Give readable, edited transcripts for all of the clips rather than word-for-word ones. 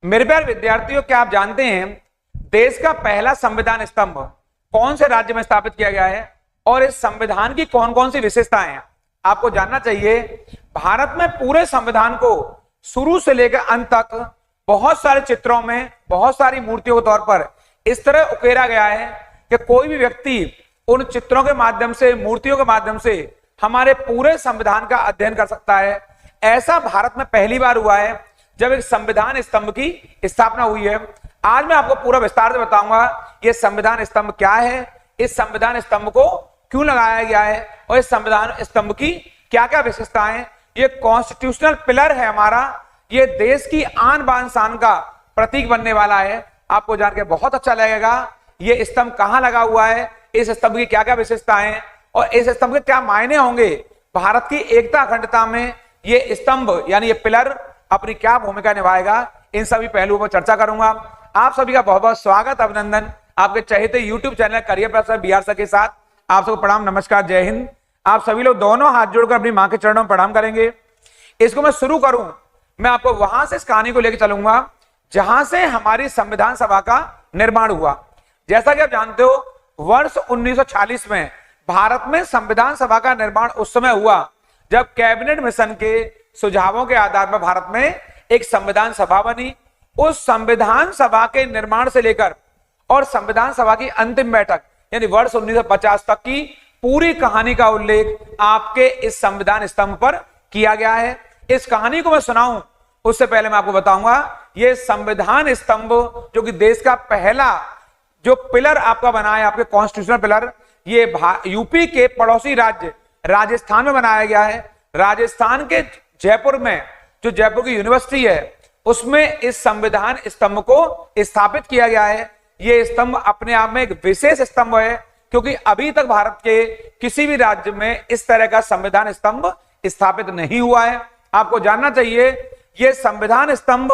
मेरे प्यारे विद्यार्थियों, क्या आप जानते हैं देश का पहला संविधान स्तंभ कौन से राज्य में स्थापित किया गया है और इस संविधान की कौन कौन सी विशेषताएं हैं? आपको जानना चाहिए। भारत में पूरे संविधान को शुरू से लेकर अंत तक बहुत सारे चित्रों में, बहुत सारी मूर्तियों के तौर पर इस तरह उकेरा गया है कि कोई भी व्यक्ति उन चित्रों के माध्यम से, मूर्तियों के माध्यम से हमारे पूरे संविधान का अध्ययन कर सकता है। ऐसा भारत में पहली बार हुआ है जब एक संविधान स्तंभ की स्थापना हुई है। आज मैं आपको पूरा विस्तार से बताऊंगा ये संविधान स्तंभ क्या है, इस संविधान स्तंभ को क्यों लगाया गया है और इस संविधान स्तंभ की क्या क्या विशेषताएं। ये कॉन्स्टिट्यूशनल पिलर है हमारा, ये देश की आन बान शान का प्रतीक बनने वाला है। आपको जान के बहुत अच्छा लगेगा ये स्तंभ कहां लगा हुआ है, इस स्तंभ की क्या क्या विशेषताएं और इस स्तंभ के क्या मायने होंगे भारत की एकता अखंडता में। ये स्तंभ यानी ये पिलर अपनी क्या भूमिका निभाएगा, इन सभी पहलुओं पर चर्चा करूंगा। आप सभी का बहुत बहुत स्वागत, अभिनंदन आपके चहेते YouTube channel career professor B R sir के साथ। आप सबको प्रणाम, नमस्कार, जय हिंद। आप सभी लोग दोनों हाथ जोड़कर अपनी मां के चरणों में प्रणाम करेंगे। इसको मैं शुरू करूं, मैं आपको वहां से इस कहानी को लेकर चलूंगा जहां से हमारी संविधान सभा का निर्माण हुआ। जैसा कि आप जानते हो, वर्ष 1946 में भारत में संविधान सभा का निर्माण उस समय हुआ जब कैबिनेट मिशन के सुझावों के आधार पर भारत में एक संविधान सभा बनी। उस संविधान सभा के निर्माण से लेकर और संविधान सभा की अंतिम बैठक यानी वर्ष 1950 तक की पूरी कहानी का उल्लेख आपके इस संविधान स्तंभ पर किया गया है। इस कहानी को मैं सुनाऊं उससे पहले मैं आपको बताऊंगा ये संविधान स्तंभ जो कि देश का पहला जो पिलर आपका बना है, आपके कॉन्स्टिट्यूशनल पिलर, ये यूपी के पड़ोसी राज्य राजस्थान में बनाया गया है। राजस्थान के जयपुर में जो जयपुर की यूनिवर्सिटी है उसमें इस संविधान स्तंभ को स्थापित किया गया है। यह स्तंभ अपने आप में एक विशेष स्तंभ है क्योंकि अभी तक भारत के किसी भी राज्य में इस तरह का संविधान स्तंभ स्थापित नहीं हुआ है। आपको जानना चाहिए यह संविधान स्तंभ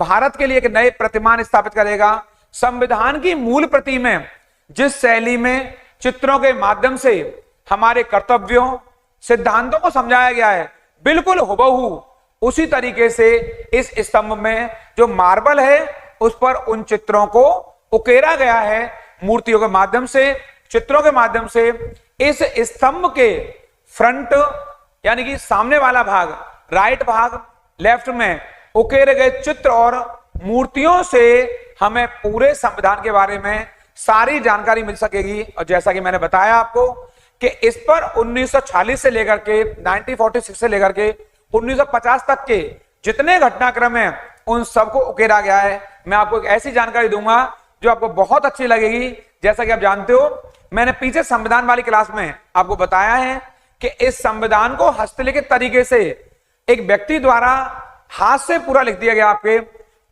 भारत के लिए एक नए प्रतिमान स्थापित करेगा। संविधान की मूल प्रति में जिस शैली में चित्रों के माध्यम से हमारे कर्तव्यों, सिद्धांतों को समझाया गया है, बिल्कुल हुबहू उसी तरीके से इस स्तंभ में जो मार्बल है उस पर उन चित्रों को उकेरा गया है। मूर्तियों के माध्यम से, चित्रों के माध्यम से इस स्तंभ के फ्रंट यानी कि सामने वाला भाग, राइट भाग, लेफ्ट में उकेरे गए चित्र और मूर्तियों से हमें पूरे संविधान के बारे में सारी जानकारी मिल सकेगी। और जैसा कि मैंने बताया आपको कि इस पर 1946 से लेकर के 1946 से लेकर के 1950 तक के जितने घटनाक्रम हैं उन सबको उकेरा गया है। मैं आपको एक ऐसी जानकारी दूंगा जो आपको बहुत अच्छी लगेगी। जैसा कि आप जानते हो, मैंने पीछे संविधान वाली क्लास में आपको बताया है कि इस संविधान को हस्तलिखित तरीके से एक व्यक्ति द्वारा हाथ से पूरा लिख दिया गया, आपके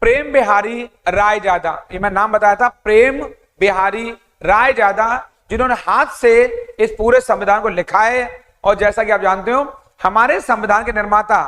प्रेम बिहारी रायजादा, ये मैं नाम बताया था, प्रेम बिहारी रायजादा, जिन्होंने हाथ से इस पूरे संविधान को लिखा है। और जैसा कि आप जानते हो, हमारे संविधान के निर्माता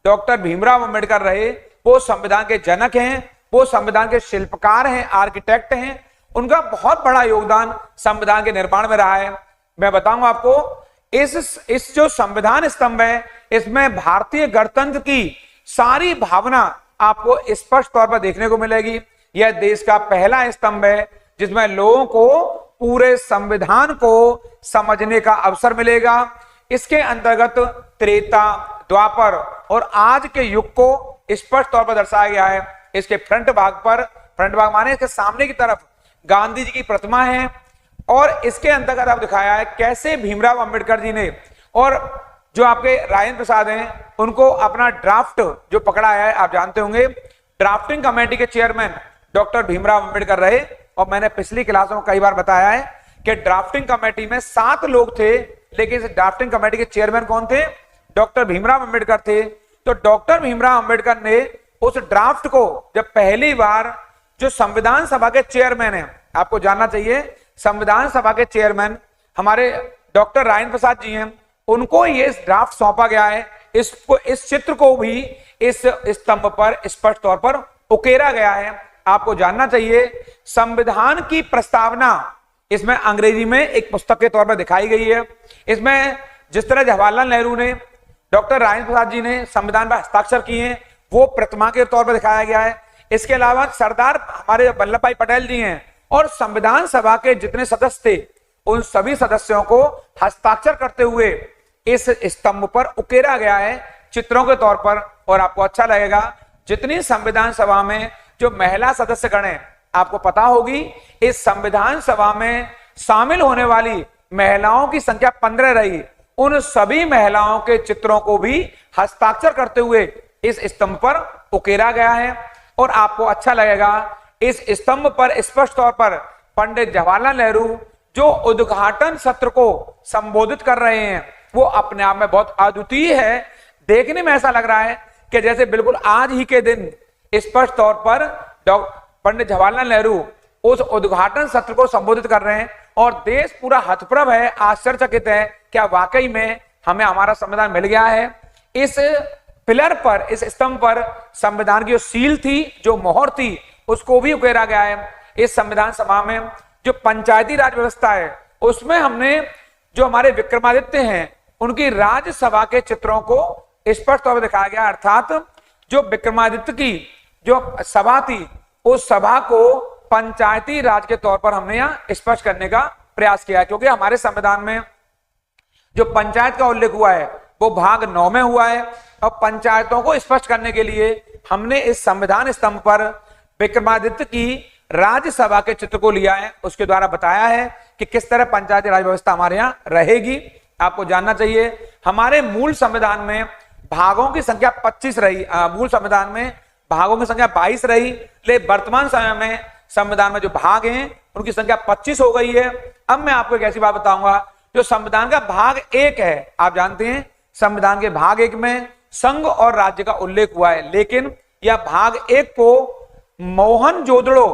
डॉक्टर भीमराव अंबेडकर रहे, वो संविधान के जनक हैं, वो संविधान के शिल्पकार हैं, आर्किटेक्ट हैं। उनका बहुत बड़ा योगदान संविधान के निर्माण में रहा है। मैं बताऊंगा आपको इस जो संविधान स्तंभ है इसमें भारतीय गणतंत्र की सारी भावना आपको स्पष्ट तौर पर देखने को मिलेगी। यह देश का पहला स्तंभ है जिसमें लोगों को पूरे संविधान को समझने का अवसर मिलेगा। इसके अंतर्गत त्रेता, द्वापर और आज के युग को स्पष्ट तौर पर दर्शाया गया है। इसके फ्रंट भाग माने इसके सामने की तरफ गांधी जी की प्रतिमा है और इसके अंतर्गत आप दिखाया है कैसे भीमराव अंबेडकर जी ने और जो आपके राजेंद्र प्रसाद हैं उनको अपना ड्राफ्ट जो पकड़ा है। आप जानते होंगे ड्राफ्टिंग कमेटी के चेयरमैन डॉक्टर भीमराव अंबेडकर रहे और मैंने पिछली क्लासों में कई बार बताया है कि ड्राफ्टिंग कमेटी में 7 लोग थे, लेकिन इस ड्राफ्टिंग कमेटी के चेयरमैन कौन थे? डॉक्टर भीमराव अंबेडकर थे। तो डॉक्टर भीमराव अंबेडकर ने उस ड्राफ्ट को जब पहली बार जो संविधान सभा के चेयरमैन है, आपको जानना चाहिए संविधान सभा के चेयरमैन हमारे डॉक्टर राजेंद्र प्रसाद जी हैं, उनको ये ड्राफ्ट सौंपा गया है। इस चित्र को भी इस स्तंभ पर स्पष्ट तौर पर उकेरा गया है। आपको जानना चाहिए संविधान की प्रस्तावना इसमें अंग्रेजी में एक पुस्तक के तौर पर दिखाई गई है। इसमें जिस तरह जवाहरलाल नेहरू ने, डॉक्टर राजेंद्र प्रसाद जी ने संविधान पर हस्ताक्षर किए हैं वो प्रतिमा के तौर पर दिखाया गया है। इसके अलावा सरदार हमारे वल्लभ भाई पटेल जी हैं और संविधान सभा के जितने सदस्य थे उन सभी सदस्यों को हस्ताक्षर करते हुए इस स्तंभ पर उकेरा गया है चित्रों के तौर पर। और आपको अच्छा लगेगा, जितनी संविधान सभा में जो महिला सदस्य गण हैं, आपको पता होगी इस संविधान सभा में शामिल होने वाली महिलाओं की संख्या 15 रही। उन सभी महिलाओं के चित्रों को भी हस्ताक्षर करते हुए इस स्तंभ पर उकेरा गया है। और आपको अच्छा लगेगा, इस स्तंभ पर स्पष्ट तौर पर पंडित जवाहरलाल नेहरू जो उद्घाटन सत्र को संबोधित कर रहे हैं वो अपने आप में बहुत अद्वितीय है। देखने में ऐसा लग रहा है कि जैसे बिल्कुल आज ही के दिन स्पष्ट तौर पर पंडित जवाहरलाल नेहरू उस उद्घाटन सत्र को संबोधित कर रहे हैं और देश पूरा हतप्रभ है, आश्चर्यचकित है, क्या वाकई में हमें हमारा संविधान मिल गया है। इस पिलर पर, इस स्तंभ पर संविधान की जो सील थी, जो मोहर थी, उसको भी उकेरा गया है। इस संविधान सभा में जो पंचायती राज व्यवस्था है उसमें हमने जो हमारे विक्रमादित्य हैं उनकी राज्यसभा के चित्रों को स्पष्ट तौर पर दिखाया गया, अर्थात जो विक्रमादित्य की जो सभा थी उस सभा को पंचायती राज के तौर पर हमने यहाँ स्पष्ट करने का प्रयास किया है। क्योंकि हमारे संविधान में जो पंचायत का उल्लेख हुआ है वो भाग 9 में हुआ है और पंचायतों को स्पष्ट करने के लिए हमने इस संविधान स्तंभ पर विक्रमादित्य की राज्यसभा के चित्र को लिया है। उसके द्वारा बताया है कि किस तरह पंचायती राज व्यवस्था हमारे यहाँ रहेगी। आपको जानना चाहिए हमारे मूल संविधान में भागों की संख्या 25 रही, मूल संविधान में भागों की संख्या 22 रही, लेकिन वर्तमान समय में संविधान में जो भाग हैं उनकी संख्या 25 हो गई है। अब मैं आपको एक ऐसी बात बताऊंगा, जो संविधान का भाग 1 है, आप जानते हैं संविधान के भाग 1 में संघ और राज्य का उल्लेख हुआ है, लेकिन यह भाग 1 को मोहनजोदड़ो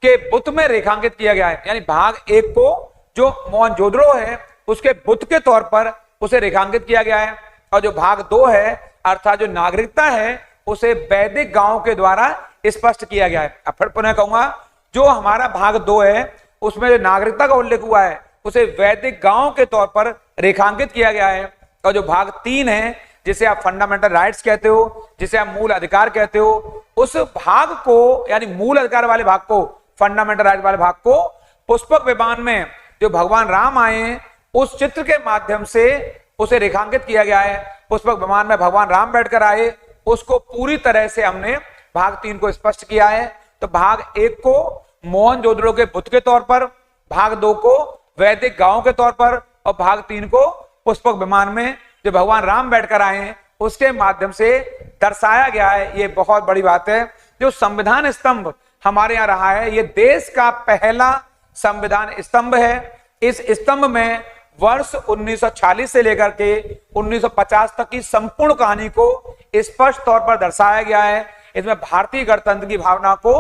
के बुत में रेखांकित किया गया है। यानी भाग 1 को जो मोहनजोदड़ो है उसके बुत के तौर पर उसे रेखांकित किया गया है और जो भाग 2 है अर्थात जो नागरिकता है उसे वैदिक गांव के द्वारा स्पष्ट किया गया है। अब फिर पुनः कहूंगा, जो हमारा भाग 2 है उसमें जो नागरिकता का उल्लेख हुआ है उसे वैदिक गांव के तौर पर रेखांकित किया गया है और जो भाग 3 है जिसे आप फंडामेंटल राइट्स कहते हो, जिसे आप मूल अधिकार कहते हो, उस भाग को यानी मूल अधिकार वाले भाग को, फंडामेंटल राइट वाले भाग को पुष्पक विमान में जो भगवान राम आए उस चित्र के माध्यम से उसे रेखांकित किया गया है। पुष्पक विमान में भगवान राम बैठकर आए, उसको पूरी तरह से हमने भाग 3 को स्पष्ट किया है। तो भाग 1 को मोहनजोदड़ो के बुत के तौर पर, भाग 2 को वैदिक गांव के तौर पर और भाग 3 को पुष्पक विमान में जो भगवान राम बैठकर आए हैं उसके माध्यम से दर्शाया गया है। ये बहुत बड़ी बात है। जो संविधान स्तंभ हमारे यहाँ रहा है, ये देश का पहला संविधान स्तंभ है। इस स्तंभ में वर्ष 1940 से लेकर के 1950 तक की संपूर्ण कहानी को स्पष्ट तौर पर दर्शाया गया है। इसमें भारतीय गणतंत्र की भावना को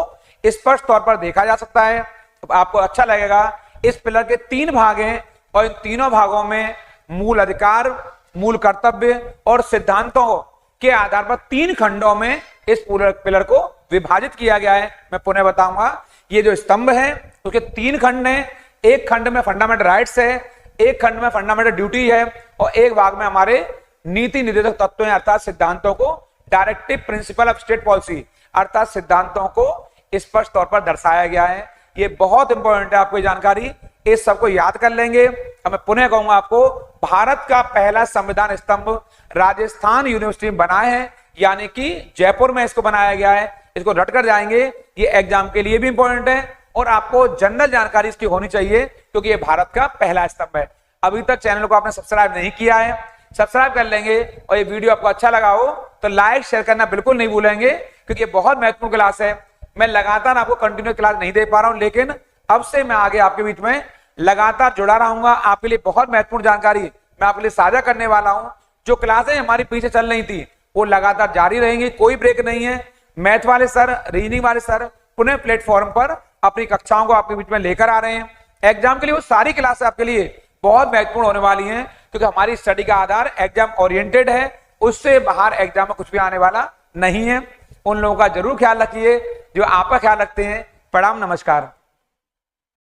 स्पष्ट तौर पर देखा जा सकता है। आपको अच्छा लगेगा, इस पिलर के 3 भाग हैं और इन तीनों भागों में मूल अधिकार, मूल कर्तव्य और सिद्धांतों के आधार पर 3 खंडों में इस पिलर को विभाजित किया गया है। मैं पुनः बताऊंगा, ये जो स्तंभ है उसके 3 खंड हैं। एक खंड में फंडामेंटल राइट्स है, एक खंड में फंडामेंटल ड्यूटी है और एक भाग में हमारे नीति निर्देशक तत्वों अर्थात सिद्धांतों को, directive principle of state policy अर्थात सिद्धांतों को स्पष्ट तौर पर दर्शाया गया है। ये बहुत इंपॉर्टेंट है, आपको जानकारी, इस सबको याद कर लेंगे। अब मैं पुनः कहूंगा आपको, भारत का पहला संविधान स्तंभ राजस्थान यूनिवर्सिटी में बना है, यानी कि जयपुर में इसको बनाया गया है। इसको रट कर जाएंगे, ये एग्जाम के लिए भी इंपॉर्टेंट है और आपको जनरल जानकारी इसकी होनी चाहिए क्योंकि ये भारत का पहला स्तंभ है। अभी तक चैनल को आपने सब्सक्राइब नहीं किया है, सब्सक्राइब कर लेंगे और ये वीडियो आपको अच्छा लगा हो तो लाइक शेयर करना बिल्कुल नहीं भूलेंगे क्योंकि ये बहुत महत्वपूर्ण क्लास है। मैं लगातार आपको कंटिन्यू क्लास नहीं दे पा रहा हूं, लेकिन अब से मैं आगे आपके बीच में लगातार जुड़ा रहूंगा। आपके लिए बहुत महत्वपूर्ण जानकारी मैं आपके लिए साझा करने वाला हूं। जो क्लासें हमारी पीछे चल रही थी वो लगातार जारी रहेंगी, कोई ब्रेक नहीं है। मैथ वाले सर, रीजनिंग वाले सर पुनः प्लेटफॉर्म पर अपनी कक्षाओं को आपके बीच में लेकर आ रहे हैं। एग्जाम के लिए वो सारी क्लासें आपके लिए बहुत महत्वपूर्ण होने वाली हैं क्योंकि हमारी स्टडी का आधार एग्जाम ओरिएंटेड है, उससे बाहर एग्जाम में कुछ भी आने वाला नहीं है। उन लोगों का जरूर ख्याल रखिए जो आपका ख्याल रखते हैं। प्रणाम, नमस्कार।